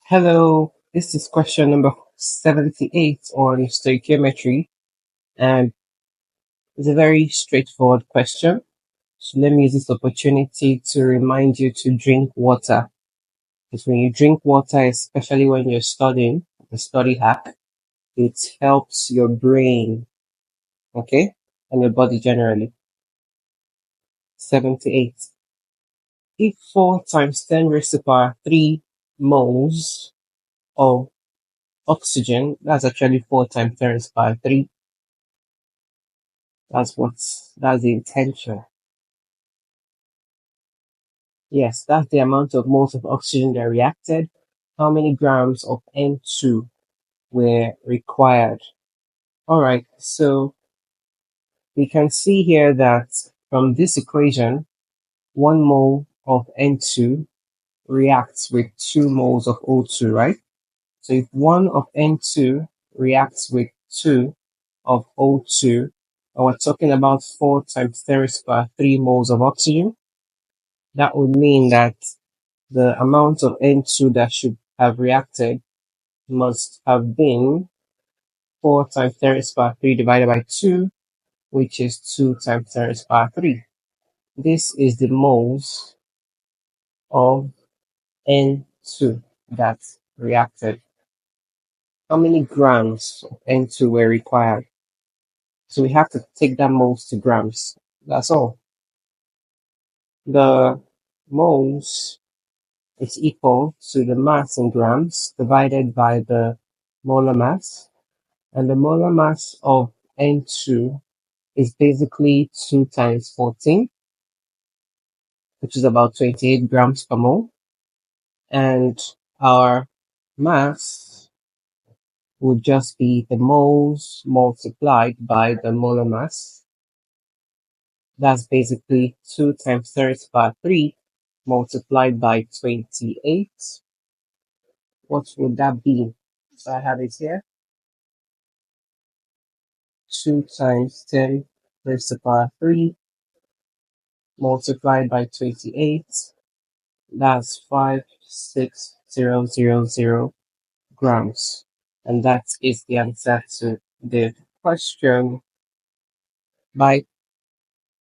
Hello, this is question number 78 on stoichiometry, and it's a very straightforward question. So let me use this opportunity to remind you to drink water. Because when you drink water, especially when you're studying, the study hack, it helps your brain, okay, and your body generally. 78. If 4 times 10 raised to the power 3 moles of oxygen, that's actually 4 times 10 raised to the power 3. That's the intention. Yes, that's the amount of moles of oxygen that reacted. How many grams of N2 were required? All right, so we can see here that from this equation, 1 mole of N2 reacts with 2 moles of O2, right? So if 1 of N2 reacts with 2 of O2, and we're talking about 4 times 10 raised to the power 3 moles of oxygen, that would mean that the amount of N2 that should have reacted must have been 4 times 10 raised to the power 3 divided by 2, which is 2 times 10 raised to the power 3. This is the moles of N2 that reacted. How many grams of N2 were required? So we have to take that moles to grams. That's all. The moles is equal to the mass in grams divided by the molar mass. And the molar mass of N2 is basically 2 times 14, which is about 28 grams per mole. And our mass would just be the moles multiplied by the molar mass. That's basically 2 times 10 to the power 3 multiplied by 28. What would that be? So I have it here. 2 times 10 raised to the power 3 multiplied by 28. That's 56000 grams. And that is the answer to the question. Bye.